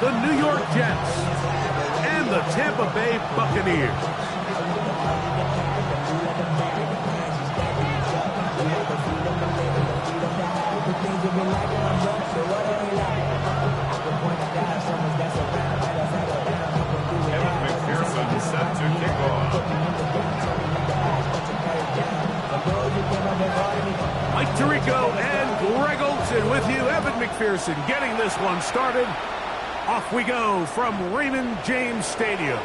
the New York Jets and the Tampa Bay Buccaneers. Set to kick off. Mike Tirico and Greg Olson with you. Evan McPherson getting this one started. Off we go from Raymond James Stadium.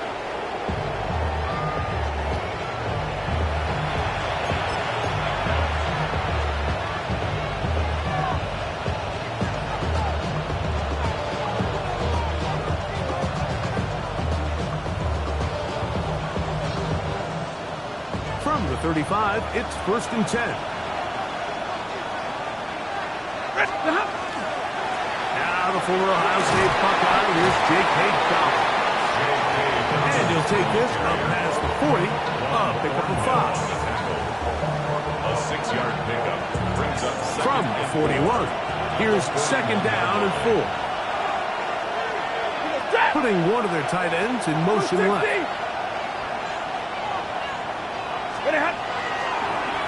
From the 35, it's 1st and 10. Now the former Ohio State Buckeye, here's J.K. Dobbins. And he'll take this up past the 40, pickup of 5. A 6-yard pickup brings up From the 41, here's 2nd down and 4. Putting one of their tight ends in motion left.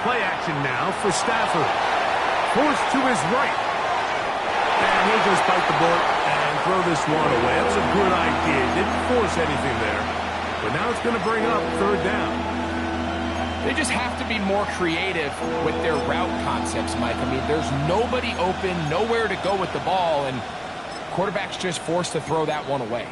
Play action now for Stafford. Forced to his right. And he'll just bite the bullet and throw this one away. That was a good idea. Didn't force anything there. But now it's going to bring up 3rd down. They just have to be more creative with their route concepts, Mike. I mean, there's nobody open, nowhere to go with the ball, and quarterback's just forced to throw that one away.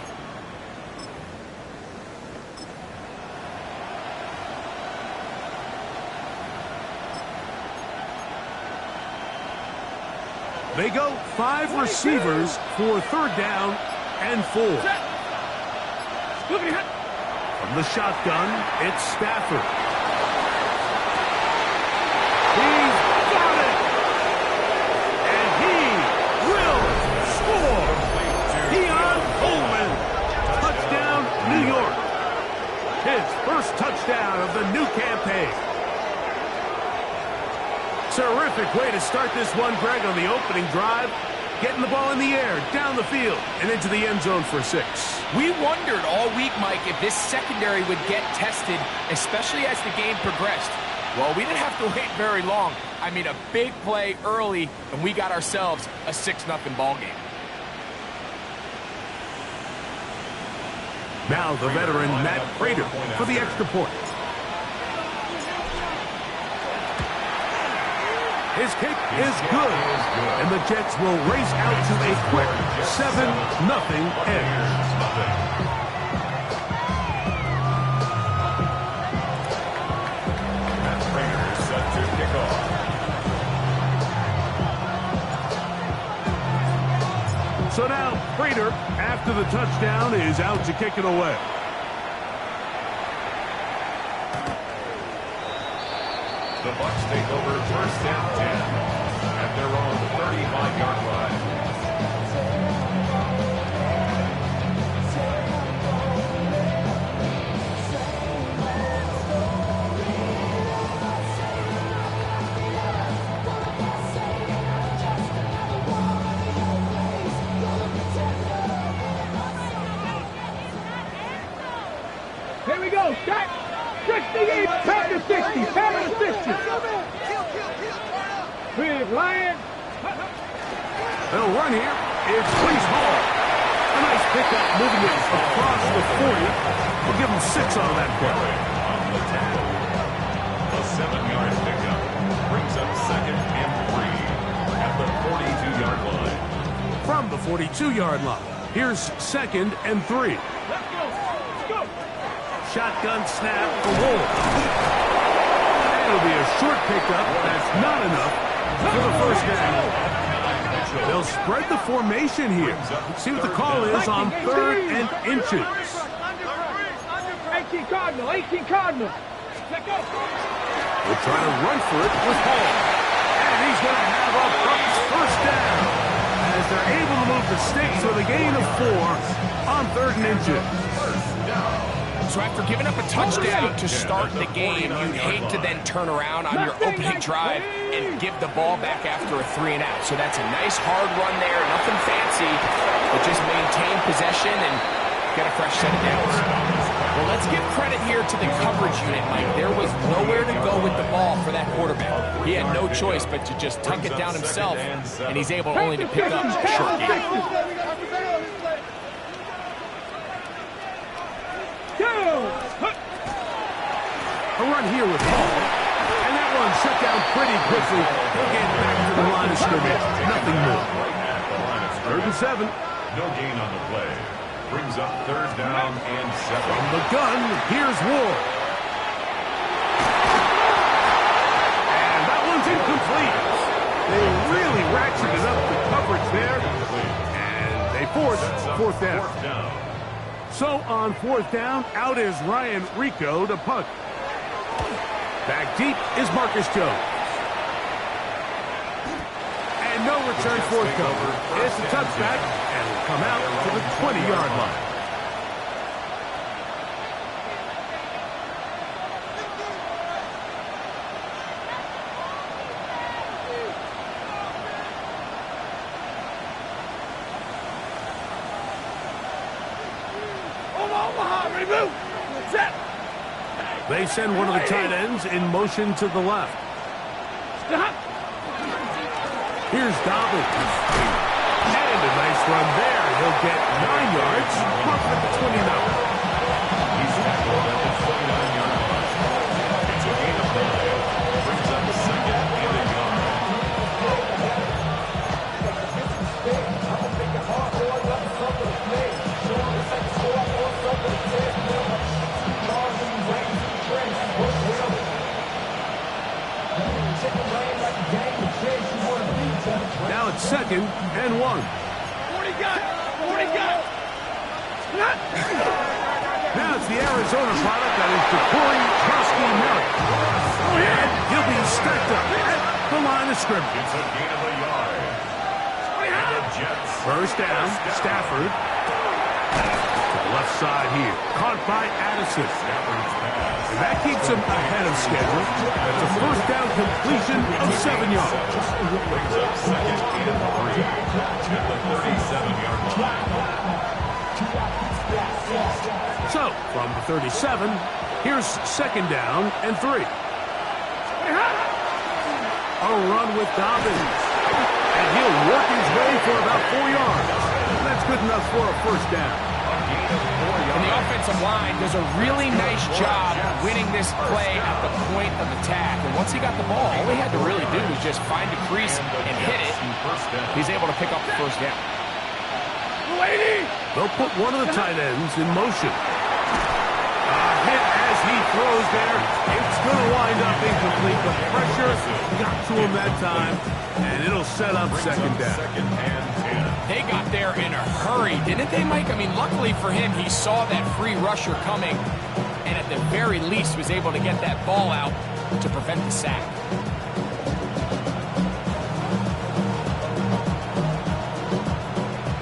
They go 5 receivers for 3rd down and 4. From the shotgun, it's Stafford. He's got it! And he will score! Keon Coleman! Touchdown, New York. His first touchdown of the new campaign. Terrific way to start this one, Greg, on the opening drive. Getting the ball in the air, down the field, and into the end zone for 6. We wondered all week, Mike, if this secondary would get tested, especially as the game progressed. Well, we didn't have to wait very long. I mean, a big play early, and we got ourselves a 6-0 ball game. Now the veteran Matt Prater for the extra point. His kick is good, and the Jets will race out to a quick 7-0 edge. Matt Prater is set to kick off. So now Prater, after the touchdown, is out to kick it away. The Bucs take over 1st and 10 at their own 35-yard line. Here we go, Scott. 68, pound to 60, pound to 60. Big Lion. They'll run here. It's Breece Hall. A nice pickup moving it across the 40. We'll give him 6 on that play. On the tackle. A 7-yard pickup brings up 2nd and 3 at the 42-yard line. From the 42-yard line, here's 2nd and 3. Let's go. Let's go. Shotgun snap for Wolf. It'll be a short pickup. That's not enough for the 1st down. They'll spread the formation here. See what the call is on 3rd and inches. 18 Cardinal, 18 Cardinal. Let's go. We'll try to run for it with Hall. And he's going to have a Bucs 1st down as they're able to move the sticks with a gain of 4 on 3rd and inches. So after giving up a touchdown to start the game, you'd hate to then turn around on your opening drive and give the ball back after a 3-and-out. So that's a nice hard run there, nothing fancy, but just maintain possession and get a fresh set of downs. Well, let's give credit here to the coverage unit, Mike. There was nowhere to go with the ball for that quarterback. He had no choice but to just tuck it down himself, and he's able only to pick up a short gain. A run here with Hall. And that one shut down pretty quickly. He'll get back to the line of scrimmage. Nothing more. Third and 7. No gain on the play. Brings up third down and 7. From the gun, here's Ward. And that one's incomplete. They really ratcheted up the coverage there. And they force fourth down. So on fourth down, out is Ryan Rico to punt. Back deep is Marcus Jones. And no return forthcoming. It's a touchback, and will come out to the 20-yard line. They send one of the tight ends in motion to the left. Here's Dobbins. And a nice run there. He'll get 9 yards. Mark at the 29. He's tackled at the 29-yard line. It's a gain of 5. Brings up second and a yard. Now it's second and 1. 40 got. Now it's the Arizona product that is Corey Krosky Miller. And he'll be stacked up at the line of scrimmage. It's a gain of a yard. And the Jets. First down, Stafford. To the left side here. Caught by Addison. Stafford's pass. And that keeps him ahead of schedule. That's a first down completion of 7 yards. Brings up second and 3 at the 37-yard line. So, from the 37, here's second down and 3. A run with Dobbins. And he'll work his way for about 4 yards. That's good enough for a first down. And the offensive line does a really nice job winning this play at the point of attack. And once he got the ball, all he had to really do was just find a crease and hit it. He's able to pick up the first down. They'll put one of the tight ends in motion. A hit as he throws there. It's going to wind up incomplete. The pressure got to him that time, and it'll set up second down. Second and 10. They got there in a hurry, didn't they, Mike? I mean, luckily for him, he saw that free rusher coming, and at the very least was able to get that ball out to prevent the sack.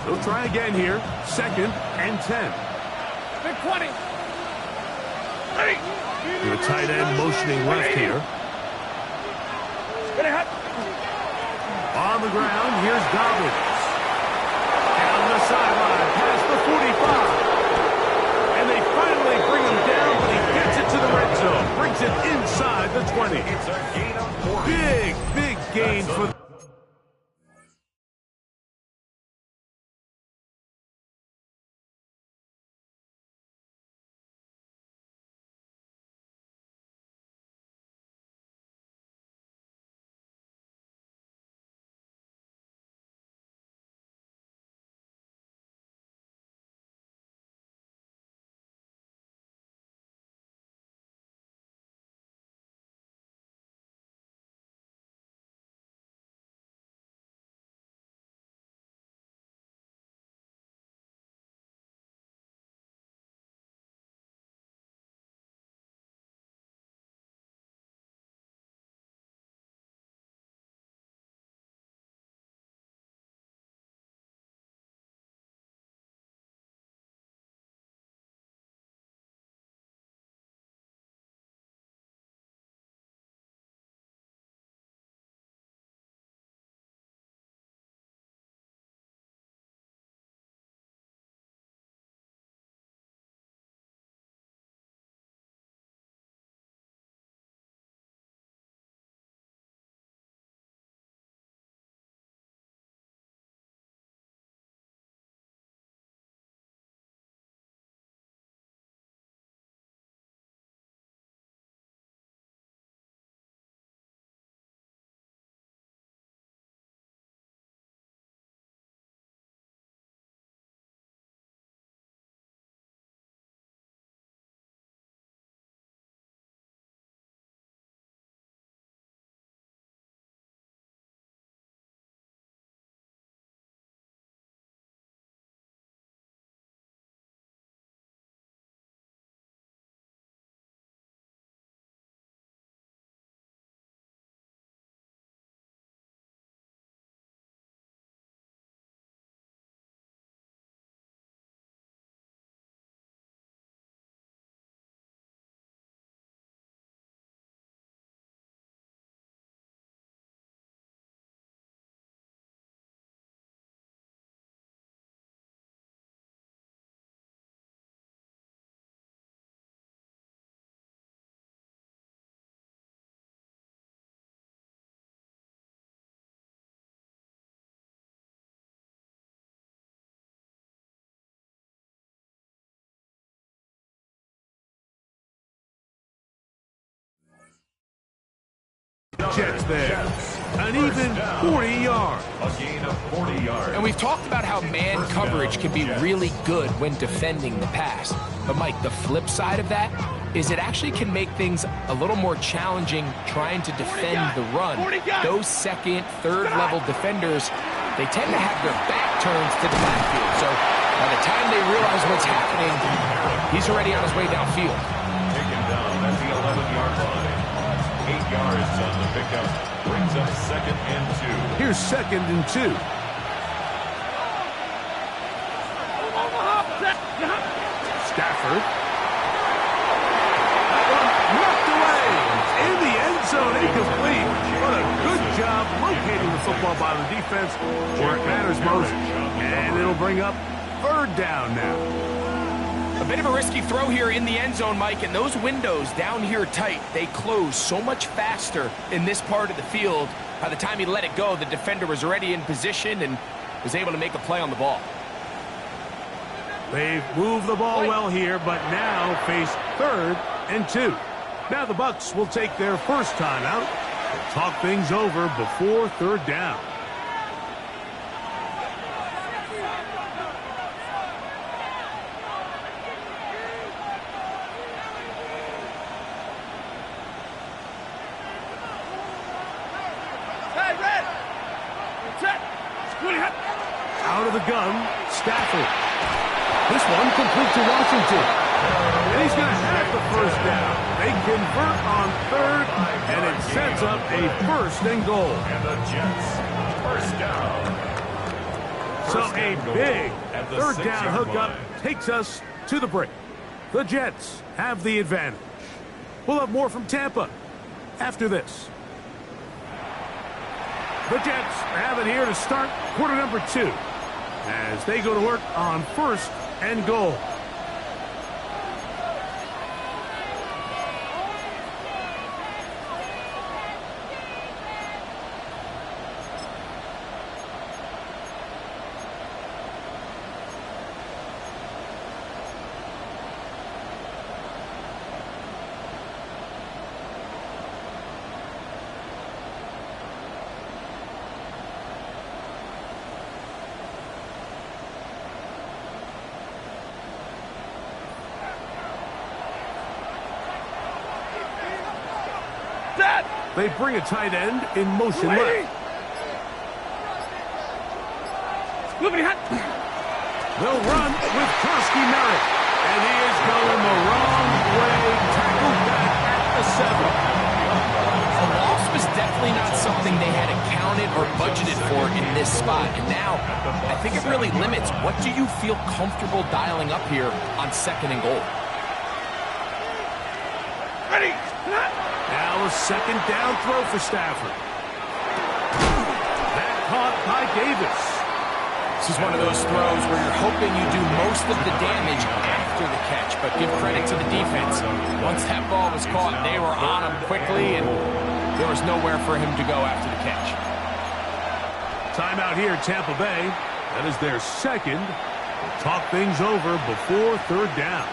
They'll try again here. Second and 10. Big 20. The tight end motioning left here. On the ground, here's Dobbins. Down the sideline, past the 45. And they finally bring him down, but he gets it to the red zone. Brings it inside the 20. It's a gain of 40. Big gain for Jets there. An even 40 yards. A gain of 40 yards. And we've talked about how man coverage can be really good when defending the pass. But, Mike, the flip side of that is it actually can make things a little more challenging trying to defend the run. Those second, third-level defenders, they tend to have their back turns to the backfield. So by the time they realize what's happening, he's already on his way downfield. Taken down at the 11-yard line. 8 yards on the pickup. Brings up 2nd and 2. Here's 2nd and 2. Stafford. That one knocked away. In the end zone, incomplete. What a good job locating the football by the defense where it matters most. And it'll bring up 3rd down now. A bit of a risky throw here in the end zone, Mike, and those windows down here tight, they close so much faster in this part of the field. By the time he let it go, the defender was already in position and was able to make a play on the ball. They've moved the ball well here, but now face 3rd and 2. Now the Bucs will take their first timeout and talk things over before 3rd down. Out of the gun, Stafford. This one complete to Washington. And he's going to have the first down. They convert on 3rd, and it sets up a 1st and goal. And the Jets, first down. So a big at the 3rd down 6-yard hookup line. takes us to the break. The Jets have the advantage. We'll have more from Tampa after this. The Jets have it here to start quarter number 2 as they go to work on 1st and goal. They bring a tight end in motion left. They'll run with Koski Merritt. And he is going the wrong way. Tackled back at the 7. A loss was definitely not something they had accounted or budgeted for in this spot. And now, I think it really limits what do you feel comfortable dialing up here on 2nd and goal. Ready. Now a 2nd down throw for Stafford. That caught by Davis. This is one of those throws where you're hoping you do most of the damage after the catch, but give credit to the defense. Once that ball was caught, they were on him quickly, and there was nowhere for him to go after the catch. Timeout here, Tampa Bay. That is their 2nd. We'll talk things over before 3rd down.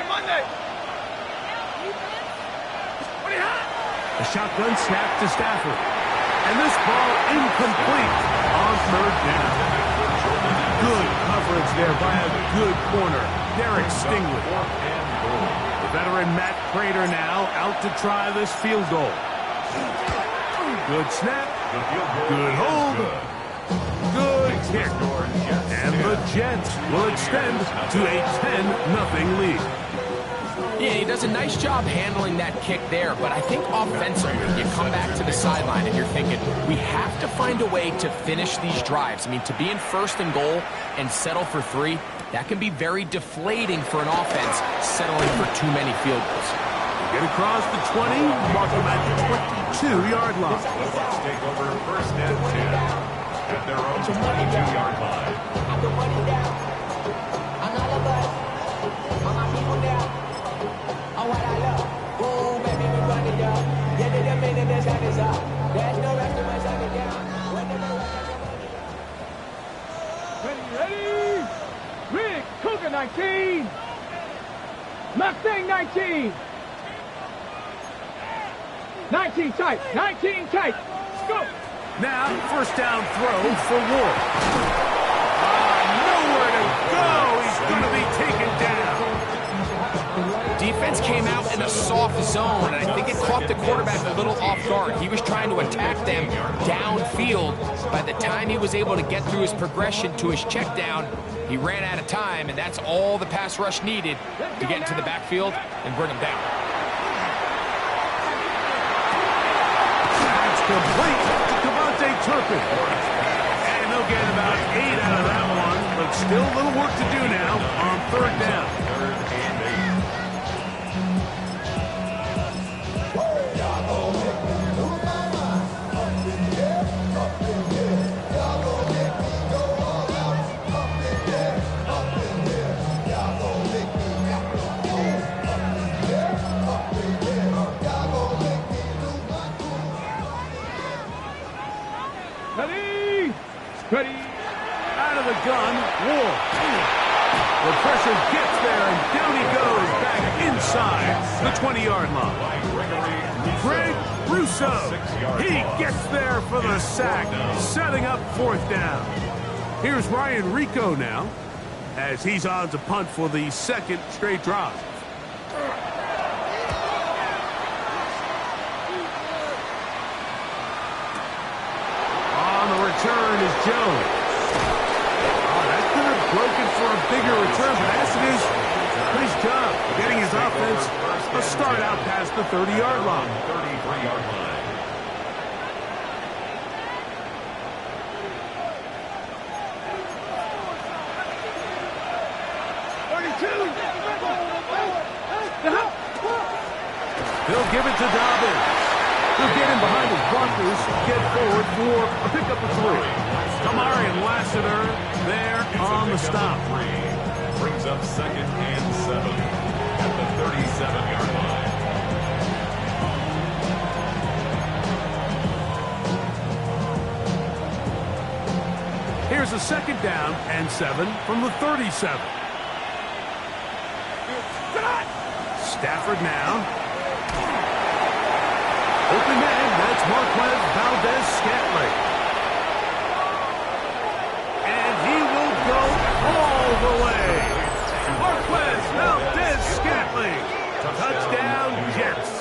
Monday. A shotgun snap to Stafford. And this ball incomplete on 3rd down. Good coverage there by a good corner, Derek Stingley. The veteran Matt Prater now out to try this field goal. Good snap. Good hold. Good kick. And the Jets will extend to a 10-0 lead. Yeah, he does a nice job handling that kick there, but I think offensively, you come back to the sideline and you're thinking, we have to find a way to finish these drives. I mean, to be in 1st and goal and settle for 3, that can be very deflating for an offense settling for too many field goals. Get across the 20, mark them at the 22-yard line. The Bucs take over first and 10 at their own 22-yard line. Ready? Rick, Cougar 19. Mustang 19. 19 tight. 19 tight. Let's go. Now, first down throw for Wolf. Nowhere to go. He's going to be taken down. Defense came out in a soft zone, and I think it caught the quarterback a little off guard. He was trying to attack them downfield. By the time he was able to get through his progression to his check down, he ran out of time, and that's all the pass rush needed to get into the backfield and bring him down. That's complete to Devontae Turpin. And they'll get about 8 out of that one, but still a little work to do now on third down. Third and 8. Ready? Out of the gun, Wolf. The pressure gets there, and down he goes back inside the 20-yard line. Greg Russo, he gets there for the sack, setting up fourth down. Here's Ryan Rico now, as he's on to punt for the second straight drive. Return is Jones. Oh, that could have broken for a bigger return, but as it is, nice job getting his offense a start out past the 30-yard line. 33-yard line. They'll give it to Dobbins. He'll get him behind his blockers, get forward for a pickup of 3. Kamari and Lassiter there on the stop. Brings up second and 7 at the 37-yard line. Here's a second down and 7 from the 37. Stafford now. Open man, that's Marquez Valdez-Scantling. And he will go all the way. Marquez Valdez-Scantling. Touchdown, Jets.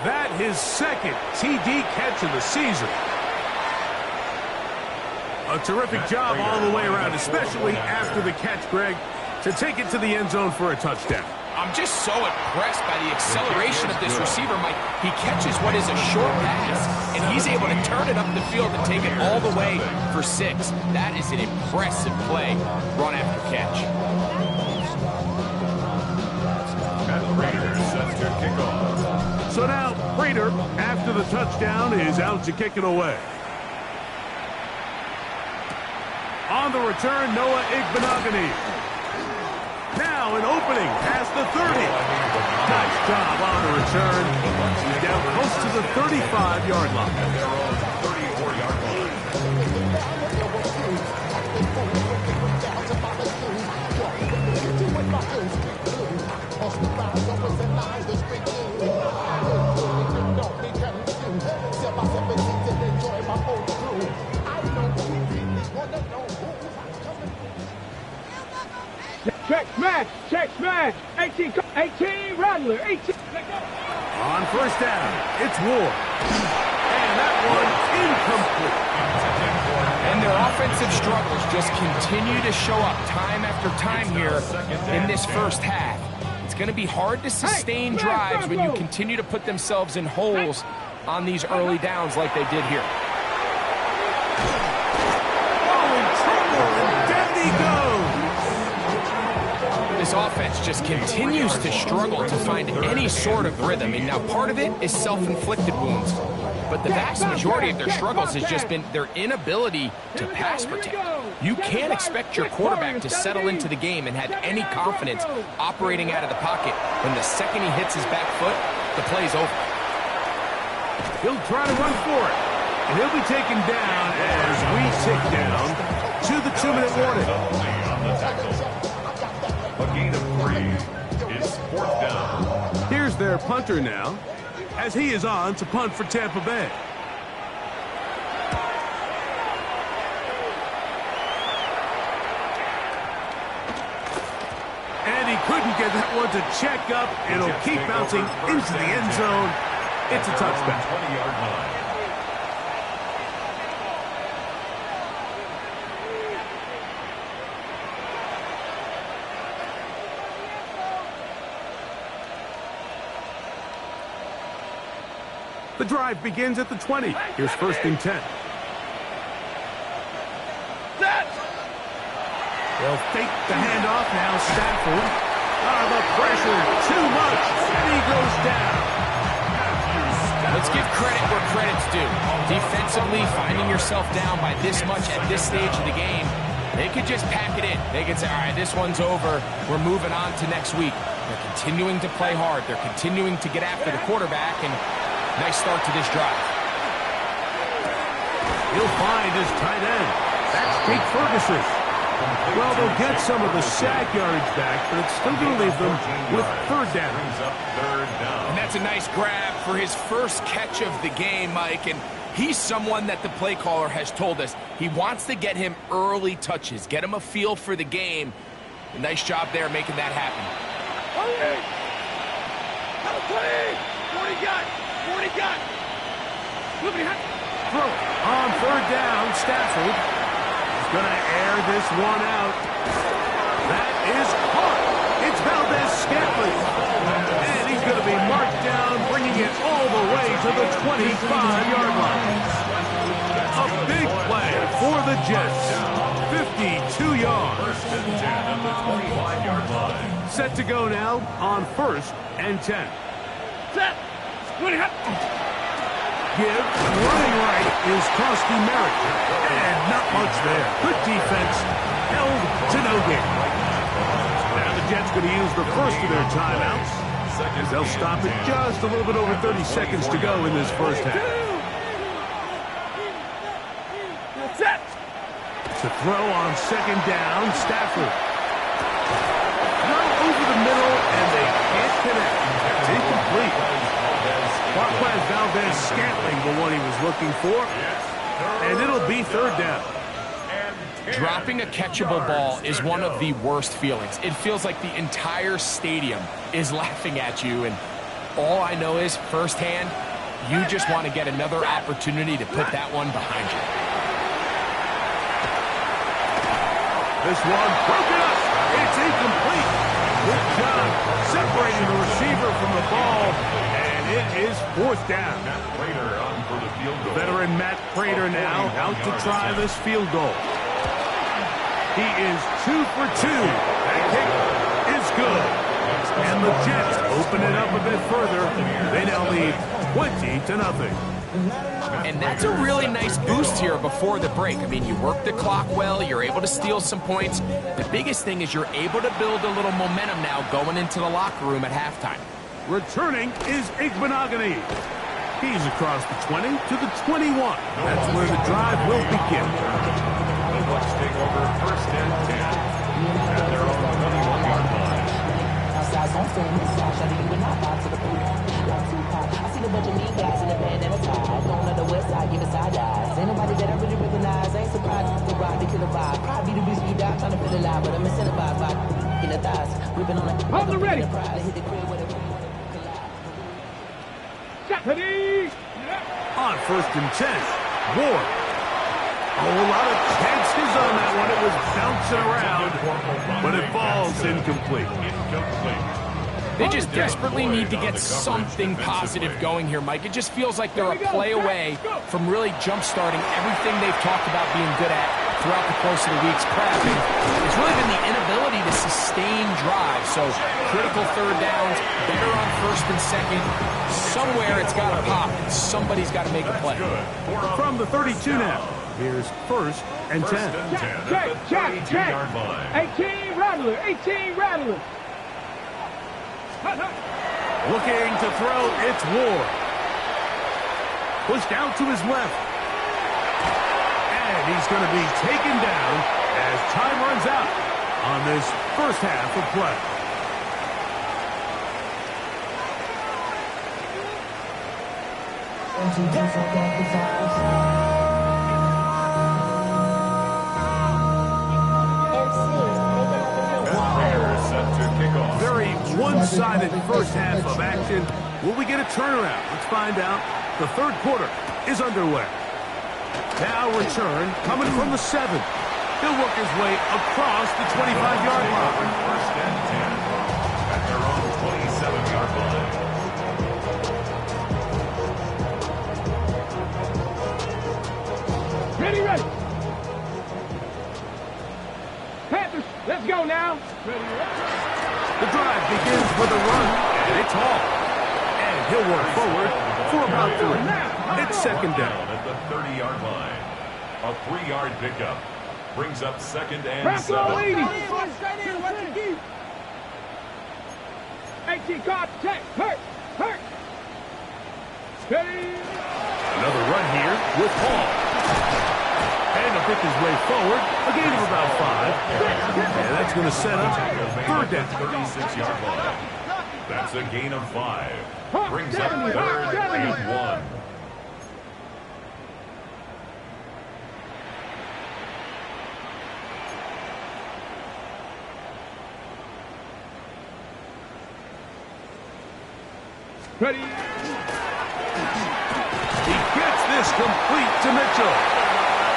That his second TD catch of the season. A terrific job all the way around, especially after the catch, Greg, to take it to the end zone for a touchdown. I'm just so impressed by the acceleration of this receiver, Mike. He catches what is a short pass, and he's able to turn it up the field and take it all the way for 6. That is an impressive play, run after catch. And Raiders set to kick off. So now, Prater, after the touchdown, is out to kick it away. On the return, Noah Igbenogany. Now an opening past the 30. Nice job on the return. He's down close to the 35-yard line. 34-yard line. Check smash. 18, Rattler, 18. On first down, it's Ward. And that one incomplete. And their offensive struggles just continue to show up time after time here in this first half. It's going to be hard to sustain drives when you continue to put themselves in holes on these early downs like they did here. Oh, in trouble, and down he goes. This offense just continues to struggle to find any sort of rhythm. And now part of it is self-inflicted wounds. But the vast majority of their struggles has just been their inability to pass protect. You can't expect your quarterback to settle into the game and have any confidence operating out of the pocket when the second he hits his back foot, the play's over. He'll try to run for it. And he'll be taken down as we tick down to the 2-minute warning. A gain of 3. It's 4th down. Here's their punter now, as he is on to punt for Tampa Bay. And he couldn't get that one to check up. It'll keep bouncing into the end zone. It's a touchback. 20-yard line. The drive begins at the 20. Here's 1st and 10. They'll fake the handoff now. Stafford. The pressure, too much, and he goes down. Let's give credit where credit's due. Defensively, finding yourself down by this much at this stage of the game, they could just pack it in. They could say, all right, this one's over. We're moving on to next week. They're continuing to play hard. They're continuing to get after the quarterback, and nice start to this drive. He'll find his tight end. That's Pete Ferguson. Well, they'll get some of the sack yards back, but it's still going to leave them with 3rd down. And that's a nice grab for his first catch of the game, Mike. And he's someone that the play caller has told us he wants to get him early touches, get him a feel for the game. A nice job there making that happen. 40 got. Throw on 3rd down. Stafford is going to air this one out. That is caught. It's Valdez-Scantling. And he's going to be marked down, bringing it all the way to the 25-yard line. A big play for the Jets. 52 yards. 1st and 10 at the 25-yard line. Set to go now on 1st and 10. Set. Give, running right, is Kosky Merritt. And not much there. Good defense, held to no gain. Now the Jets going to use the first of their timeouts, as they'll stop it just a little bit over 30 seconds to go in this first half. Set. To throw on 2nd down, Stafford. Throw over the middle, and they can't connect. It's incomplete. Marquez Valdez-Scantling, the one he was looking for. And it'll be 3rd down. Dropping a catchable ball is one of the worst feelings. It feels like the entire stadium is laughing at you, and all I know is, firsthand, you just want to get another opportunity to put that one behind you. This one broken up. It's incomplete. Good job separating the receiver from the ball, and it is 4th down. Veteran Matt Prater now out to try this field goal. He is 2 for 2. That kick is good. And the Jets open it up a bit further. They now lead 20-0. And that's a really nice boost here before the break. I mean, you work the clock well, you're able to steal some points. The biggest thing is you're able to build a little momentum now going into the locker room at halftime. Returning is Igbenogany. He's across the 20 to the 21. That's where the drive will begin. The Bucs take over 1st and 10 at their own 21-yard line. Outside, so I'm standing inside, shutting you not out to the pool. Like Tupac, I see the bunch of mean guys in the band and a tie. Going on the west side, giving side eyes. Ain't nobody that I really recognize. Ain't surprised to ride the killer vibe. Probably the beast we die, trying to feel alive, but I'm incentivized by in the thighs. Whipping on the Hold it ready. Hit the crib with a Ready. On 1st and 10, Ward. A whole lot of chances on that one. It was bouncing around, but it falls incomplete. They just desperately need to get something positive going here, Mike. It just feels like they're a play away from really jump-starting everything they've talked about being good at throughout the course of the week's prep. And it's really been the inability to sustain drives. So critical third downs, better on first and second. Somewhere it's got to pop, and somebody's got to make a play. From the 32 now, here's first and 10. Check. 18 Rattler, 18 Rattler. Looking to throw, it's Ward. Pushed out to his left. And he's going to be taken down as time runs out on this first half of play. Very one-sided first half of action. Will we get a turnaround? Let's find out. The third quarter is underway. Now return coming from the 7. He'll work his way across the 25-yard line. First and 10 at their own 27-yard line. Ready. Panthers, let's go now. Ready. The drive begins with a run, and it's Hall. And he'll work forward for about 3. It's second down. At the 30-yard line. A 3-yard pickup brings up second and Bravo 7. 80. 18 card, check, hurt. Ready. Another run here with Hall. And he'll pick his way forward. A gain of about 5. And that's going to set up third down. 36-yard line. That's a gain of 5. Brings up third and 1. Ready. He gets this complete to Mitchell.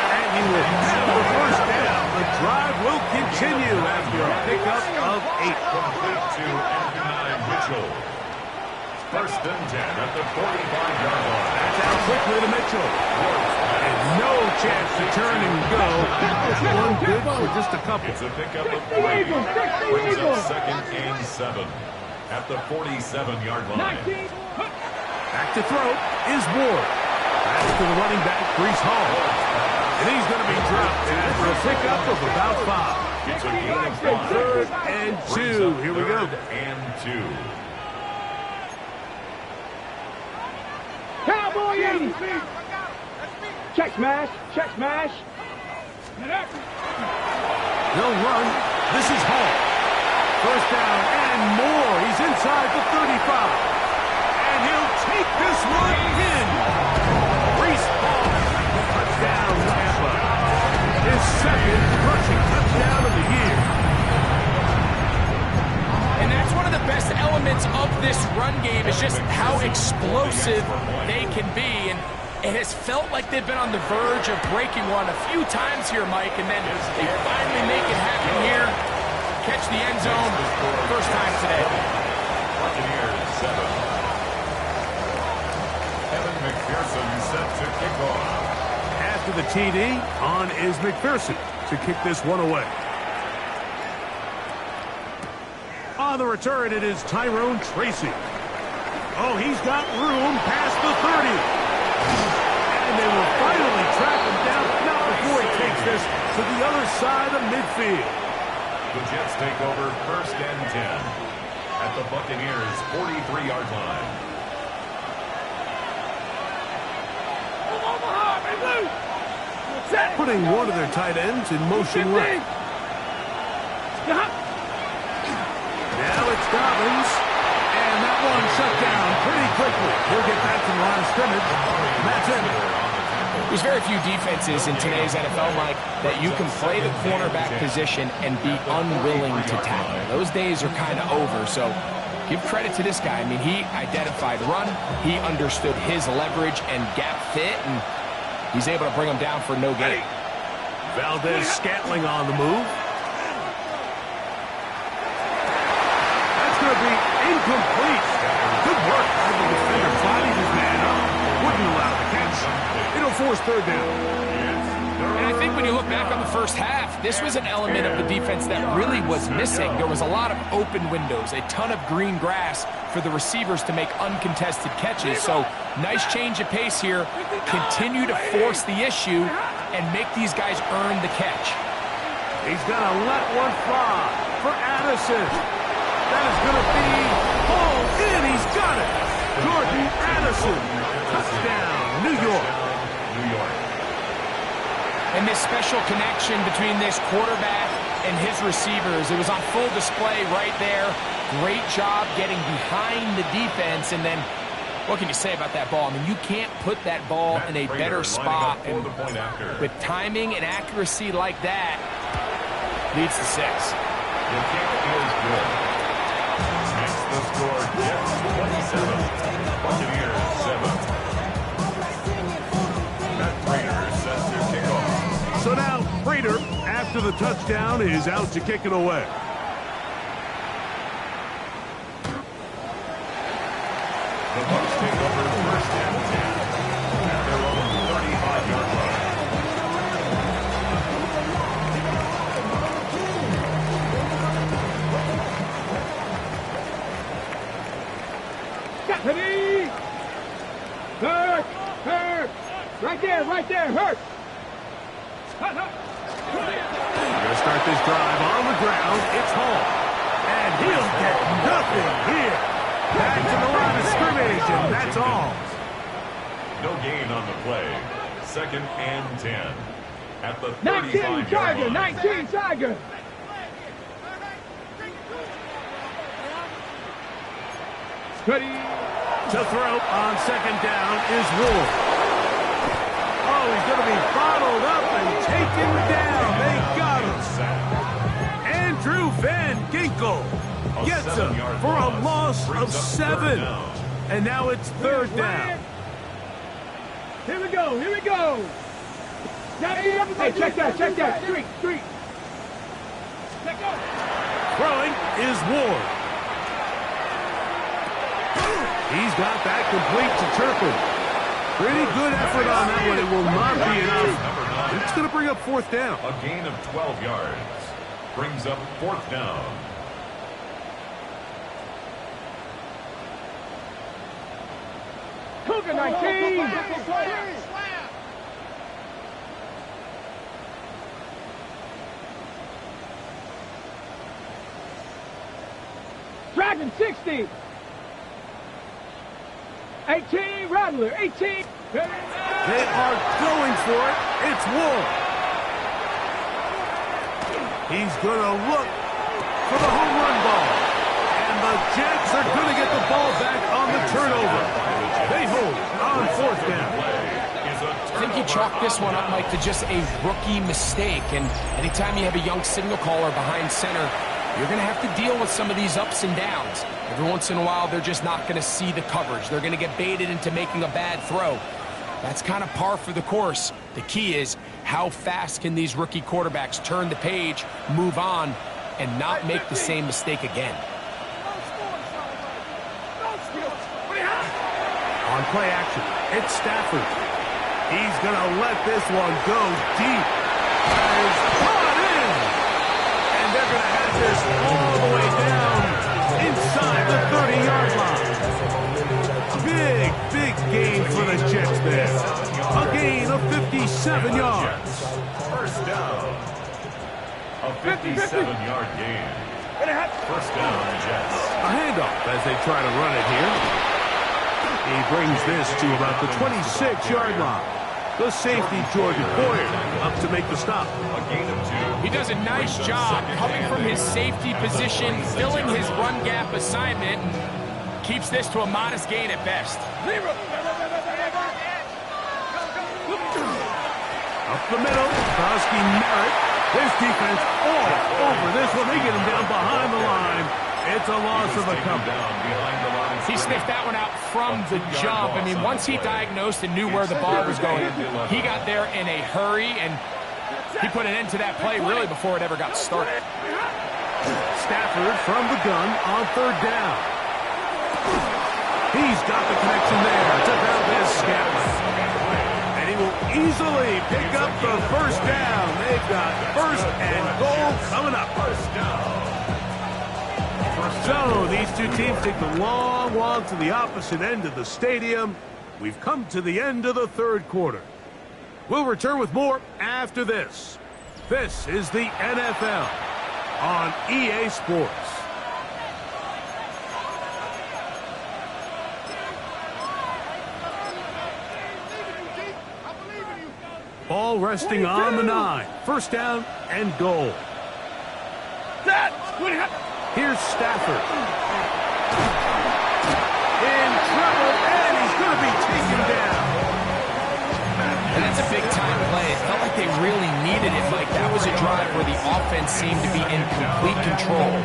And he will have the first down. The drive will continue after a pickup of 8. Complete to Anthony Mitchell. First and 10 at the 45-yard line. That's out quickly to Mitchell. And no chance to turn and go. One good for just a couple. It's a pickup of 3. Brings up second and 7 at the 47-yard line. Back to throw is Ward. Back to the running back, Brees Hall. And he's going to be dropped after a pickup of about 5. It's a gain of 5. Third and 2. Here we go. Third and 2. Cowboy 80. Check smash. They'll run. This is Hall. First down and more. He's inside the 35. And he'll take this one in. Brees Hall. Touchdown, Tampa. His second rushing touchdown of the year. And that's one of the best elements of this run game is just how explosive they can be. And it has felt like they've been on the verge of breaking one a few times here, Mike, and then they finally make it happen here. Catch the end zone first time today. Buccaneers 7. Evan McPherson set to kick off. After the TD, on is McPherson to kick this one away. On the return, it is Tyrone Tracy. Oh, he's got room past the 30. And they will finally track him down, not before he takes this to the other side of midfield. The Jets take over first and 10 at the Buccaneers' 43-yard line. Putting one of their tight ends in motion right. Now it's Dobbins. And that one shut down pretty quickly. He'll get back to the line of scrimmage. That's it. There's very few defenses in today's NFL, Mike, that you can play the cornerback position and be unwilling to tackle. Those days are kind of over, so give credit to this guy. I mean, he identified run, he understood his leverage and gap fit, and he's able to bring him down for no gain. Valdez Scantling on the move. That's going to to be incomplete. Good work. The defender bodied his man up. Wouldn't allow the catch. It'll force third down. And I think when you look back on the first half, this was an element of the defense that really was missing. There was a lot of open windows, a ton of green grass for the receivers to make uncontested catches. So nice change of pace here. Continue to force the issue and make these guys earn the catch. He's going to let one fly for Addison. That is going to be hauled in. He's got it. Jordan Addison. Touchdown, New York. New York. And this special connection between this quarterback and his receivers, it was on full display right there. Great job getting behind the defense. And then, what can you say about that ball? I mean, you can't put that ball in a better spot. And with timing and accuracy like that, leads to 6. The kick is good. Makes the score Jets 27, Buccaneers 7. Matt Prater sets their kickoff. So now Prater, after the touchdown, is out to kick it away. The Bucs take over first and 10 at their own 35-yard line. Ready? Hurt! Hurt! Right there, hurt! We're going to start this drive on the ground. It's Hall. And he'll get nothing here. Back to the line of scrimmage, and that's all. No gain on the play. Second and 10 at the 19 35-yard Tiger! line. 19 Tiger! Ready? To throw on second down is Ward. Oh, he's going to be bottled up and taken down. They got him. Andrew Van Ginkel gets him for a loss of 7. And now it's third down. Here we go. Hey, check that. Street. Check out. Throwing is Ward. He's got that complete to Turpin. Pretty good effort on that one. It will not be enough. It's going to bring up fourth down. A gain of 12 yards brings up fourth down. Cougar 19. Dragon 60. 18, Rattler, 18. They are going for it. It's Ward. He's going to look for the home run ball. And the Jets are going to get the ball back on the turnover. They hold on fourth down. I think you chalk this one up, Mike, to just a rookie mistake. And anytime you have a young signal caller behind center, you're going to have to deal with some of these ups and downs. Every once in a while, they're just not going to see the coverage. They're going to get baited into making a bad throw. That's kind of par for the course. The key is how fast can these rookie quarterbacks turn the page, move on, and not make the same mistake again. On play action, it's Stafford. He's going to let this one go deep. That is caught in. And they're going to have this all the way down inside the 30-yard line. Big gain for the Jets there. A gain of 57 yards. First down. A 57-yard gain. First down, Jets. A handoff as they try to run it here. He brings this to about the 26-yard line. The safety, Jordan Boyer, up to make the stop. A gain of 2. He does a nice job coming from his safety position, filling his run gap assignment, and keeps this to a modest gain at best. Up the middle, Krosky Merritt. This defense all over this one. They get him down behind the line. It's a loss of a couple. He sniffed that one out from the jump. I mean, once he diagnosed and knew where the ball was going, he got there in a hurry, and he put an end to that play really before it ever got started. Stafford from the gun on third down. He's got the connection there to Valdez-Scantling. And he will easily pick up the first down. They've got first and goal coming up. So these two teams take the long walk to the opposite end of the stadium. We've come to the end of the third quarter. We'll return with more after this. This is the NFL on EA Sports. Ball resting on the 9. First down and goal. Here's Stafford. In trouble, and he's going to be taken down. And that's a big-time play. It felt like they really needed it, Mike. That was a drive where the offense seemed to be in complete control.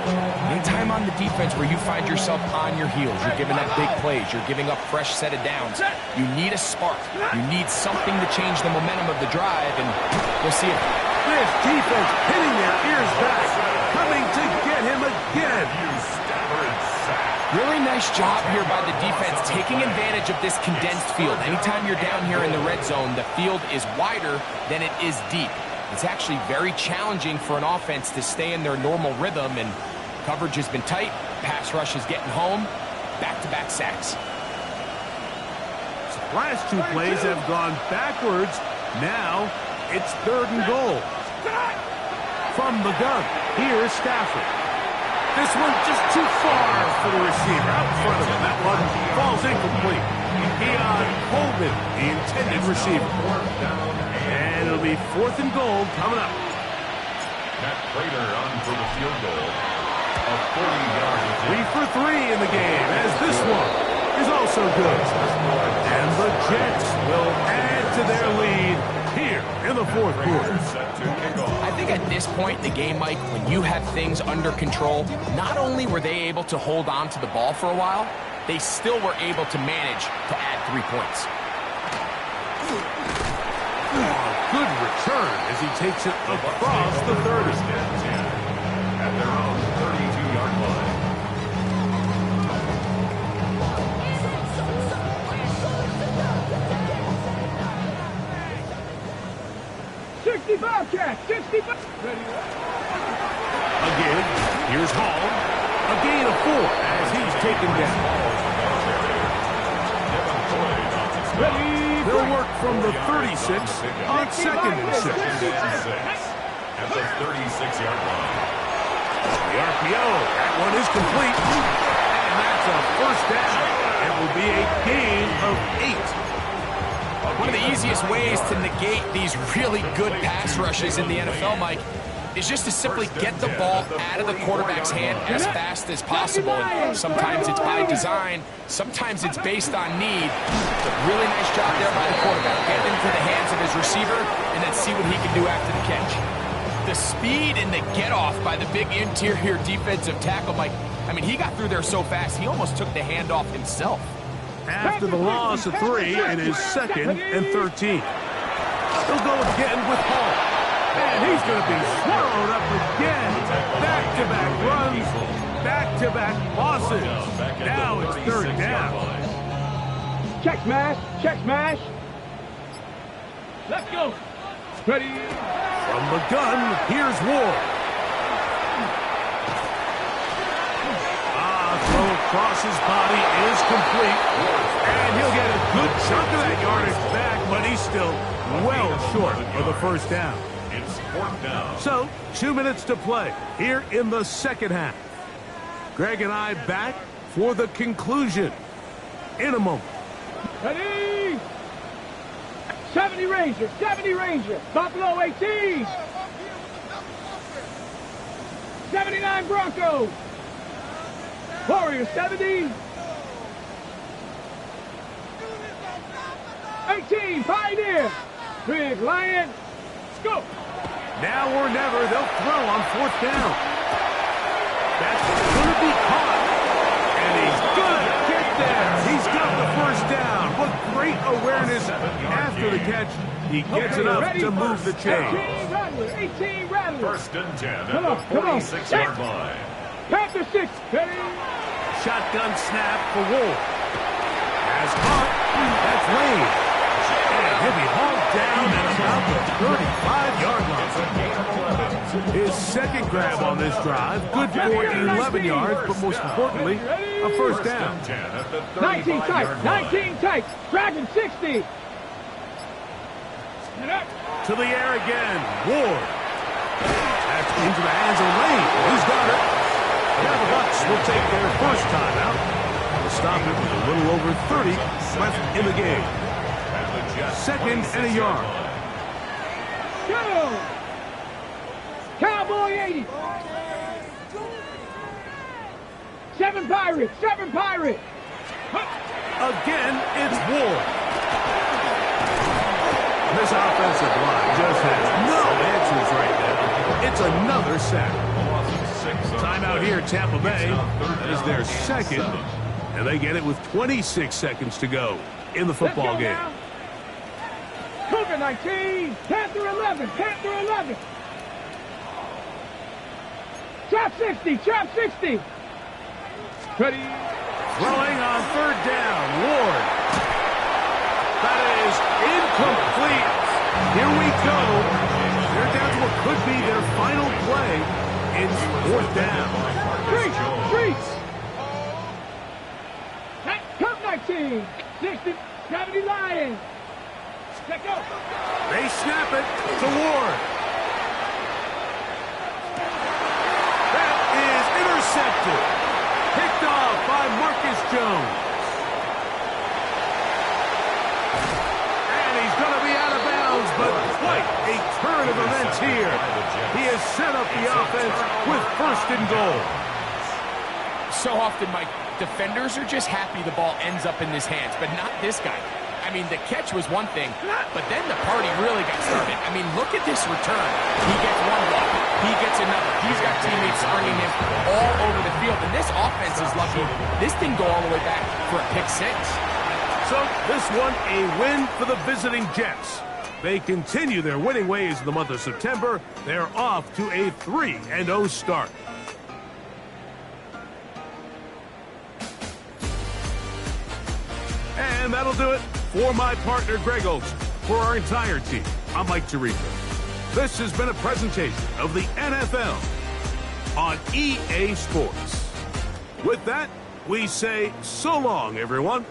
Anytime on the defense where you find yourself on your heels, you're giving up big plays, you're giving up fresh set of downs, you need a spark. You need something to change the momentum of the drive, and we'll see it. This defense hitting their ears back, coming to get him again. Really nice job here by the defense, taking advantage of this condensed field. Anytime you're down here in the red zone, the field is wider than it is deep. It's actually very challenging for an offense to stay in their normal rhythm, and coverage has been tight. Pass rush is getting home. Back-to-back sacks. Last two plays have gone backwards. Now it's third and goal. From the gun, here's Stafford. This one just too far for the receiver. Out in front of him. That one falls incomplete. Keon Coleman, the intended receiver. And it'll be fourth and goal coming up. Matt Prater on for the field goal. A 40-yard. 3 for 3 in the game, as this one is also good. And the Jets will add to their lead here in the fourth quarter. I think at this point in the game, Mike, when you have things under control, not only were they able to hold on to the ball for a while, they still were able to manage to add 3 points. Good return as he takes it across the 30. At their own 32-yard line. Catch, 65. Again, here's Hall. A gain of 4 as he's taken down. They'll work from the 36 on second and 6. At the 36-yard line. The RPO, that one is complete. And that's a first down. It will be a gain of 8. One of the easiest ways to negate these really good pass rushes in the NFL, Mike, is just to simply get the ball out of the quarterback's hand as fast as possible. And sometimes it's by design, sometimes it's based on need. But really nice job there by the quarterback. Get it into the hands of his receiver and then see what he can do after the catch. The speed and the get-off by the big interior defensive tackle, Mike, I mean, he got through there so fast, he almost took the handoff himself. After the loss of 3, it is second and 13. He'll go again with Hall. And he's going to be swallowed up again. Back-to-back runs, back-to-back losses. Now it's third down. Check smash. Let's go. Ready. From the gun, here's Ward. Throw across his body is complete. And he'll get a good chunk of that yardage back, but he's still well short of the first down. It's fourth down. So, 2 minutes to play here in the second half. Greg and I back for the conclusion in a moment. Ready. 70 Ranger. Buffalo 18. 79 Broncos. Warriors 70. 18 Pioneer. Big Lion. Scoop. Now or never, they'll throw on fourth down. That's going to be caught. And he's going to get there. He's got the first down. What great awareness after the catch. He gets enough to move the chain. 18 Rattler. First and 10 at Come the on, come on. 46-yard line. Panther 6. Ready? Shotgun snap for Wolf. As caught, that's Wade. And he'll be hauled down at about the 35-yard line. His second grab on this drive, good for 11 yards, but most importantly, a first down. 19 tight, 19 tight. Dragon 60. To the air again, Ward. That's into the hands of Lane. He's got it. Now the Bucs will take their first time out. They'll stop it with a little over 30 left in the game. Second and a yard. Go! Cowboy 80. 7 Pirates, 7 Pirates. Again, it's Ward. This offensive line just has no answers right now. It's another sack. Timeout here, Tampa Bay. That is their second, and they get it with 26 seconds to go in the football game. Now. Cougar 19, Panther 11, Panther 11. Trap 60, Trap 60. Ready? Throwing on third down, Ward. That is incomplete. Here we go. They're down to what could be their final play. It's fourth down. Freeze! Cup 19, 60, 70 Lions. Let go. They snap it to Ward. That is intercepted. Picked off by Marcus Jones. And he's going to be out of bounds, but quite a turn of events here. He has set up the offense with first and goal. So often, Mike, defenders are just happy the ball ends up in his hands, but not this guy. I mean, the catch was one thing, but then the party really got started. I mean, look at this return. He gets one block. He gets another. He's got teammates springing him all over the field. And this offense is lucky. This didn't go all the way back for a pick six. So this one a win for the visiting Jets. They continue their winning ways in the month of September. They're off to a 3-0 start. And that'll do it for my partner, Greg Olson. For our entire team, I'm Mike Tirico. This has been a presentation of the NFL on EA Sports. With that, we say so long, everyone.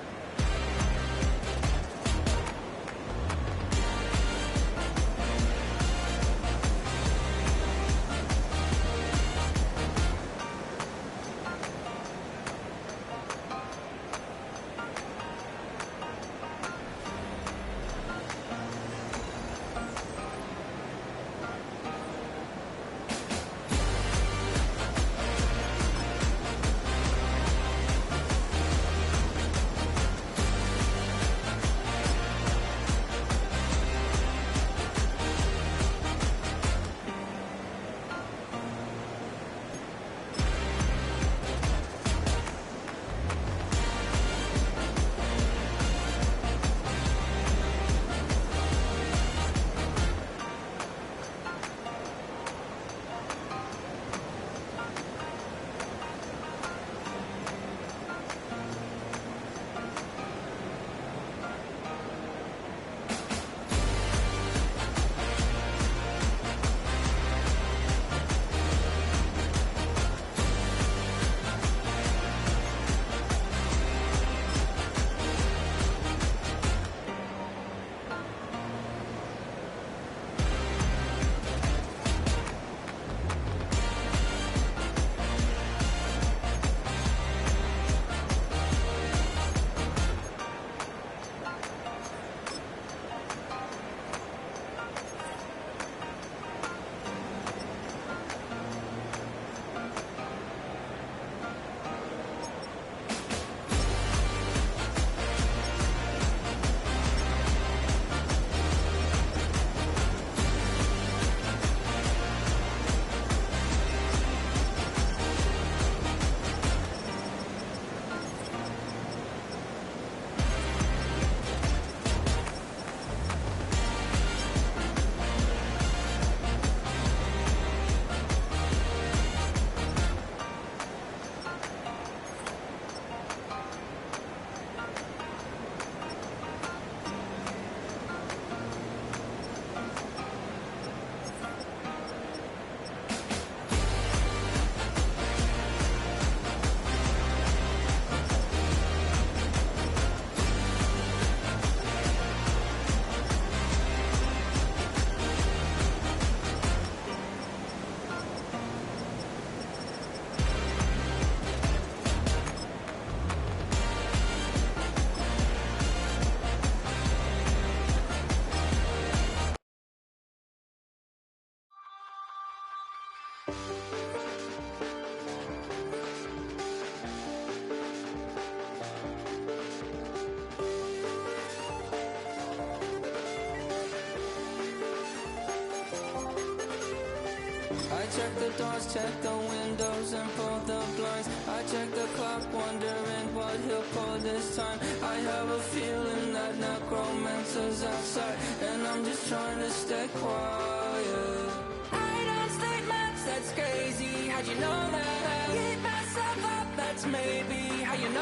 I check the doors, check the windows, and pull the blinds. I check the clock, wondering what he'll pull this time. I have a feeling that necromancer's outside, and I'm just trying to stay quiet. I don't state much, that's crazy. How'd you know that? I keep myself up, that's maybe how you know.